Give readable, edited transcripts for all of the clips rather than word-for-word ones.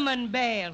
Cinnamon Bear.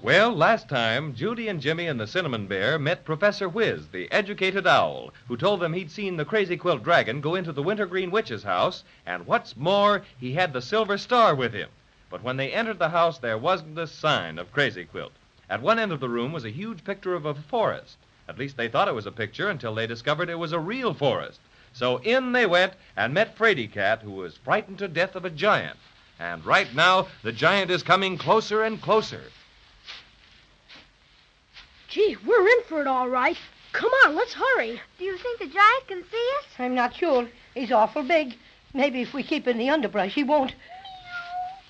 Well, last time, Judy and Jimmy and the Cinnamon Bear met Professor Whiz, the educated owl, who told them he'd seen the Crazy Quilt Dragon go into the Wintergreen Witch's house, and what's more, he had the Silver Star with him. But when they entered the house, there wasn't a sign of Crazy Quilt. At one end of the room was a huge picture of a forest. At least they thought it was a picture until they discovered it was a real forest. So in they went and met Fraidy Cat, who was frightened to death of a giant. And right now, the giant is coming closer and closer. Gee, we're in for it all right. Come on, let's hurry. Do you think the giant can see us? I'm not sure. He's awful big. Maybe if we keep in the underbrush, he won't. Meow.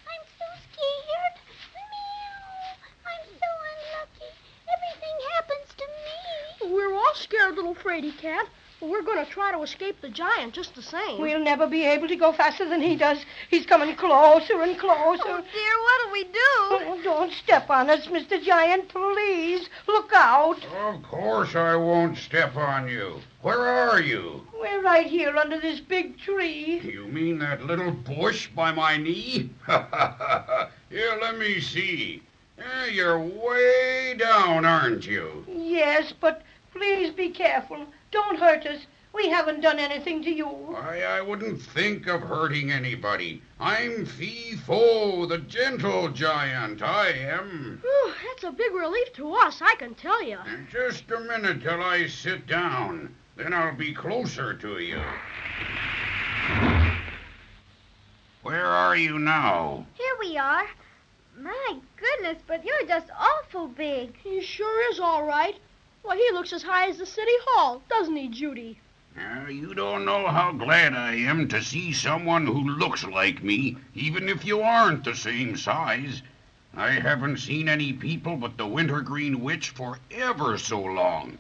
I'm so scared. Meow. I'm so unlucky. Everything happens to me. We're all scared, little Fraidy Cat. But we're going to try to escape the giant just the same. We'll never be able to go faster than he does. He's coming closer and closer. Oh, dear, what'll we do? Oh, don't step on us, Mr. Giant, please. Look out. Of course I won't step on you. Where are you? We're right here under this big tree. You mean that little bush by my knee? Here, let me see. You're way down, aren't you? Yes, but please be careful. Don't hurt us. We haven't done anything to you. I wouldn't think of hurting anybody. I'm Fee-Fo, the gentle giant. I am. Whew, that's a big relief to us, I can tell you. Just a minute till I sit down. Then I'll be closer to you. Where are you now? Here we are. My goodness, but you're just awful big. He sure is all right. Well, he looks as high as the city hall, doesn't he, Judy? You don't know how glad I am to see someone who looks like me, even if you aren't the same size. I haven't seen any people but the Wintergreen Witch for ever so long.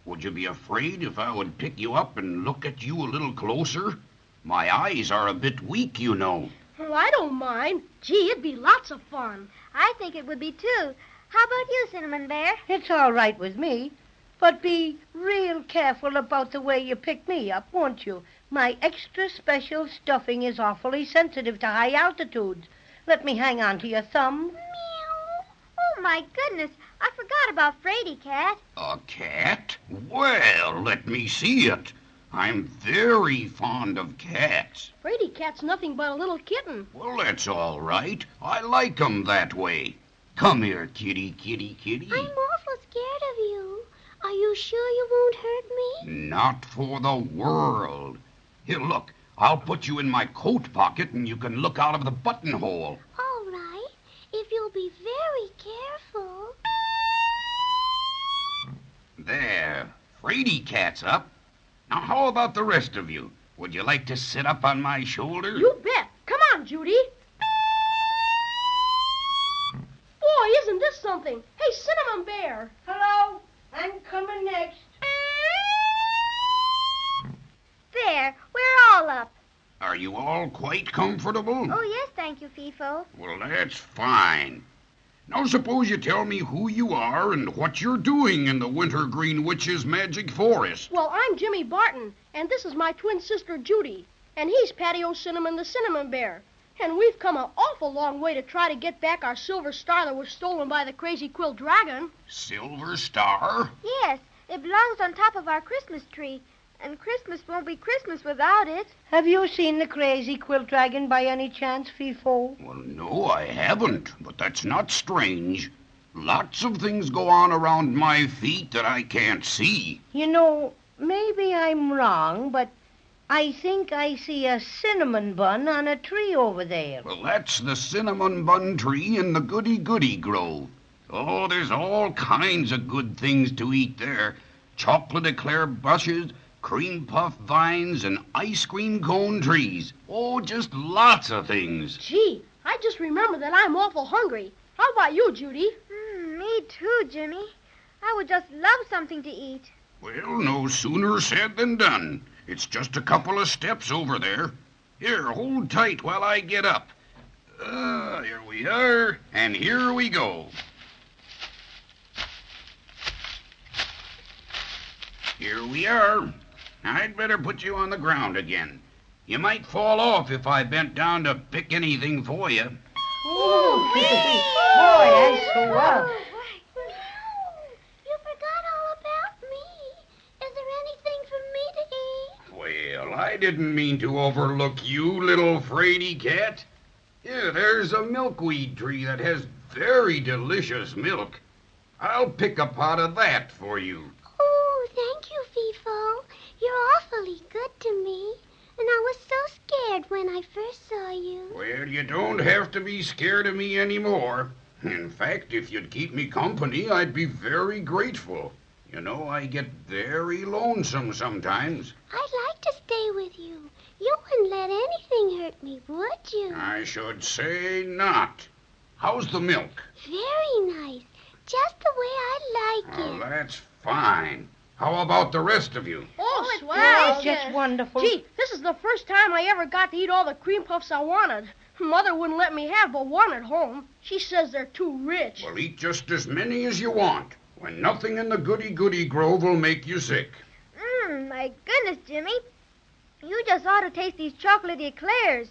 Would you be afraid if I would pick you up and look at you a little closer? My eyes are a bit weak, you know. Well, I don't mind. Gee, it'd be lots of fun. I think it would be, too. How about you, Cinnamon Bear? It's all right with me. But be real careful about the way you pick me up, won't you? My extra special stuffing is awfully sensitive to high altitudes. Let me hang on to your thumb. Meow. Oh, my goodness. I forgot about Fraidy Cat. A cat? Well, let me see it. I'm very fond of cats. Fraidy Cat's nothing but a little kitten. Well, that's all right. I like 'em that way. Come here, kitty, kitty, kitty. I'm awful scared of you. Are you sure you won't hurt me? Not for the world. Here, look. I'll put you in my coat pocket and you can look out of the buttonhole. All right, if you'll be very careful. There. Fraidy Cat's up. Now, how about the rest of you? Would you like to sit up on my shoulder? You bet. Come on, Judy. Boy, isn't this something? Hey, Cinnamon Bear. Hello? I'm coming next. There, we're all up. Are you all quite comfortable? Oh, yes, thank you, FIFO. Well, that's fine. Now suppose you tell me who you are and what you're doing in the Wintergreen Witch's magic forest. Well, I'm Jimmy Barton, and this is my twin sister Judy, and he's Patio Cinnamon the Cinnamon Bear. And we've come an awful long way to try to get back our silver star that was stolen by the crazy quill dragon. Silver Star? Yes, it belongs on top of our Christmas tree, and Christmas won't be Christmas without it. Have you seen the crazy quilt dragon by any chance, FIFO? Well, no, I haven't, but that's not strange. Lots of things go on around my feet that I can't see. You know, maybe I'm wrong, but I think I see a cinnamon bun on a tree over there. Well, that's the cinnamon bun tree in the goody-goody grove. Oh, there's all kinds of good things to eat there. Chocolate eclair bushes, cream puff vines, and ice cream cone trees. Oh, just lots of things. Gee, I just remembered that I'm awful hungry. How about you, Judy? Me too, Jimmy. I would just love something to eat. Well, no sooner said than done. It's just a couple of steps over there. Here, hold tight while I get up. Here we are, and here we go. Here we are. I'd better put you on the ground again. You might fall off if I bent down to pick anything for you. Oh, boy, that's so well. You forgot all about me. Is there anything for me to eat? Well, I didn't mean to overlook you, little fraidy cat. Yeah, there's a milkweed tree that has very delicious milk. I'll pick a pot of that for you. Oh, thank you, FIFO. You're awfully good to me. And I was so scared when I first saw you. Well, you don't have to be scared of me anymore. In fact, if you'd keep me company, I'd be very grateful. You know, I get very lonesome sometimes. I'd like to stay with you. You wouldn't let anything hurt me, would you? I should say not. How's the milk? Very nice. Just the way I like Oh, it. that's fine. How about the rest of you? Oh, swell. That's just wonderful. Gee, this is the first time I ever got to eat all the cream puffs I wanted. Mother wouldn't let me have but one at home. She says they're too rich. Well, eat just as many as you want, when nothing in the goody-goody grove will make you sick. My goodness, Jimmy. You just ought to taste these chocolate eclairs.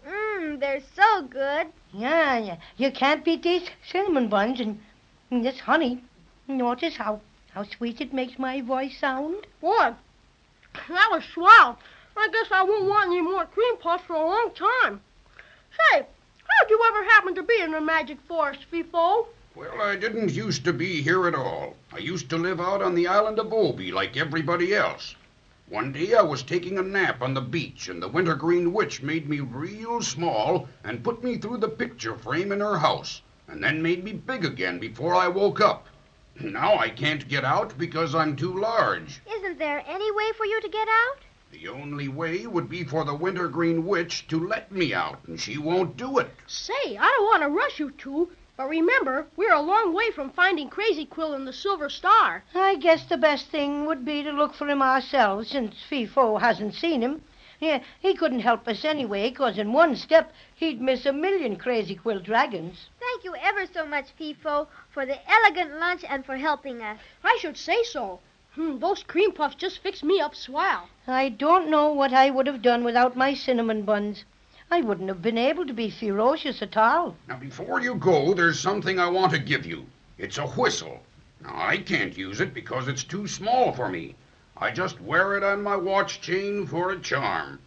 They're so good. Yeah. You can't beat these cinnamon buns and this honey. Notice how sweet it makes my voice sound. Boy, that was swell. I guess I won't want any more cream puffs for a long time. Say, how'd you ever happen to be in the magic forest, FIFO? Well, I didn't used to be here at all. I used to live out on the island of Obi like everybody else. One day I was taking a nap on the beach, and the Wintergreen Witch made me real small and put me through the picture frame in her house, and then made me big again before I woke up. Now I can't get out because I'm too large. Isn't there any way for you to get out? The only way would be for the Wintergreen Witch to let me out, and she won't do it. Say, I don't want to rush you two, but remember, we're a long way from finding Crazy Quill and the Silver Star. I guess the best thing would be to look for him ourselves, since FIFO hasn't seen him. Yeah, he couldn't help us anyway, 'cause in one step he'd miss a million crazy quill dragons. Thank you ever so much, FIFO, for the elegant lunch and for helping us. I should say so. Those cream puffs just fixed me up swell. I don't know what I would have done without my cinnamon buns. I wouldn't have been able to be ferocious at all. Now, before you go, there's something I want to give you. It's a whistle. Now, I can't use it because it's too small for me. I just wear it on my watch chain for a charm.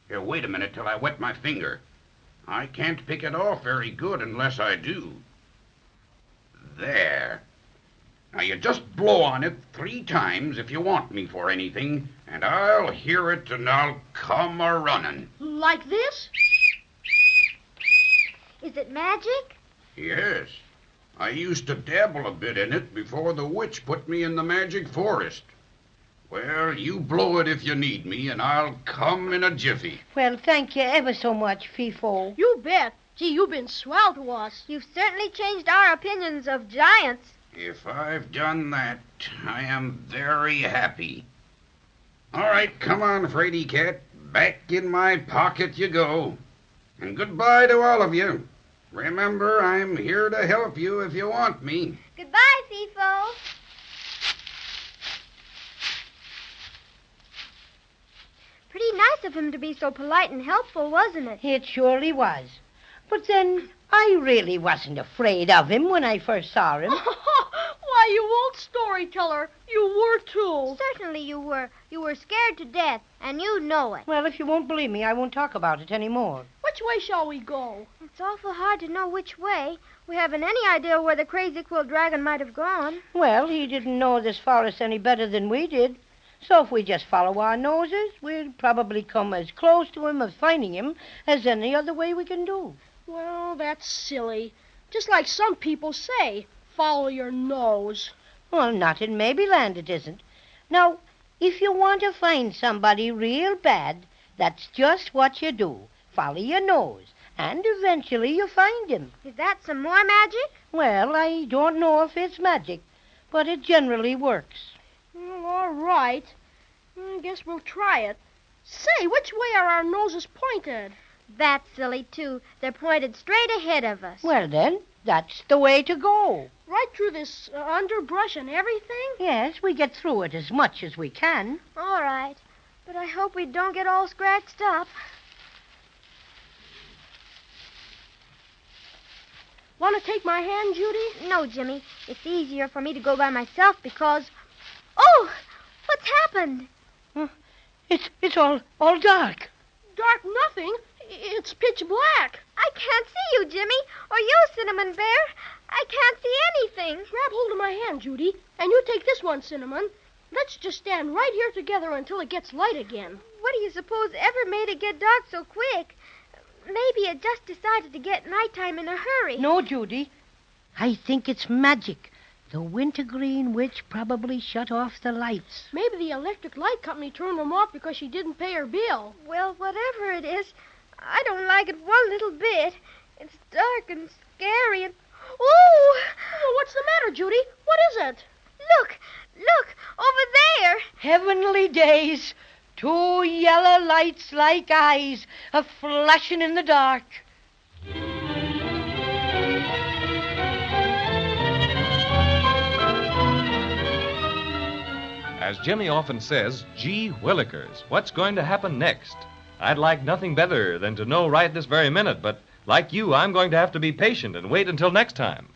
Here, wait a minute till I wet my finger. I can't pick it off very good unless I do. There. Now, you just blow on it 3 times if you want me for anything, and I'll hear it and I'll come a-running. Like this? Is it magic? Yes. I used to dabble a bit in it before the witch put me in the magic forest. Well, you blow it if you need me, and I'll come in a jiffy. Well, thank you ever so much, FIFO. You bet. Gee, you've been swell to us. You've certainly changed our opinions of giants. If I've done that, I am very happy. All right, come on, Fraidy Cat. back in my pocket you go. And goodbye to all of you. Remember, I'm here to help you if you want me. Goodbye, Fifo. Pretty nice of him to be so polite and helpful, wasn't it? It surely was. But then, I really wasn't afraid of him when I first saw him. Why, you old storyteller, you were too. Certainly you were. You were scared to death, and you know it. Well, if you won't believe me, I won't talk about it anymore. Which way shall we go? It's awful hard to know which way. We haven't any idea where the crazy quill dragon might have gone. Well, he didn't know this forest any better than we did. So if we just follow our noses, we'll probably come as close to him of finding him as any other way we can do. Well, that's silly. Just like some people say, follow your nose. Well, not in Maybeland it isn't. Now, if you want to find somebody real bad, that's just what you do. Follow your nose, and eventually you find him. Is that some more magic? Well, I don't know if it's magic, but it generally works. Well, all right. I guess we'll try it. Say, which way are our noses pointed? That's silly, too. They're pointed straight ahead of us. Well, then, that's the way to go. Right through this underbrush and everything? Yes, we get through it as much as we can. All right. But I hope we don't get all scratched up. Want to take my hand, Judy? No, Jimmy. It's easier for me to go by myself because... Oh! What's happened? It's all dark. Dark nothing. It's pitch black. I can't see you, Jimmy. Or you, Cinnamon Bear. I can't see anything. Grab hold of my hand, Judy. And you take this one, Cinnamon. Let's just stand right here together until it gets light again. What do you suppose ever made it get dark so quick? Maybe it just decided to get nighttime in a hurry. No, Judy. I think it's magic. The Wintergreen Witch probably shut off the lights. Maybe the electric light company turned them off because she didn't pay her bill. Well, whatever it is, I don't like it one little bit. It's dark and scary and... Oh! What's the matter, Judy? What is it? Look, over there. Heavenly days. 2 yellow lights like eyes, a-flashing in the dark. As Jimmy often says, gee willikers, what's going to happen next? I'd like nothing better than to know right this very minute, but like you, I'm going to have to be patient and wait until next time.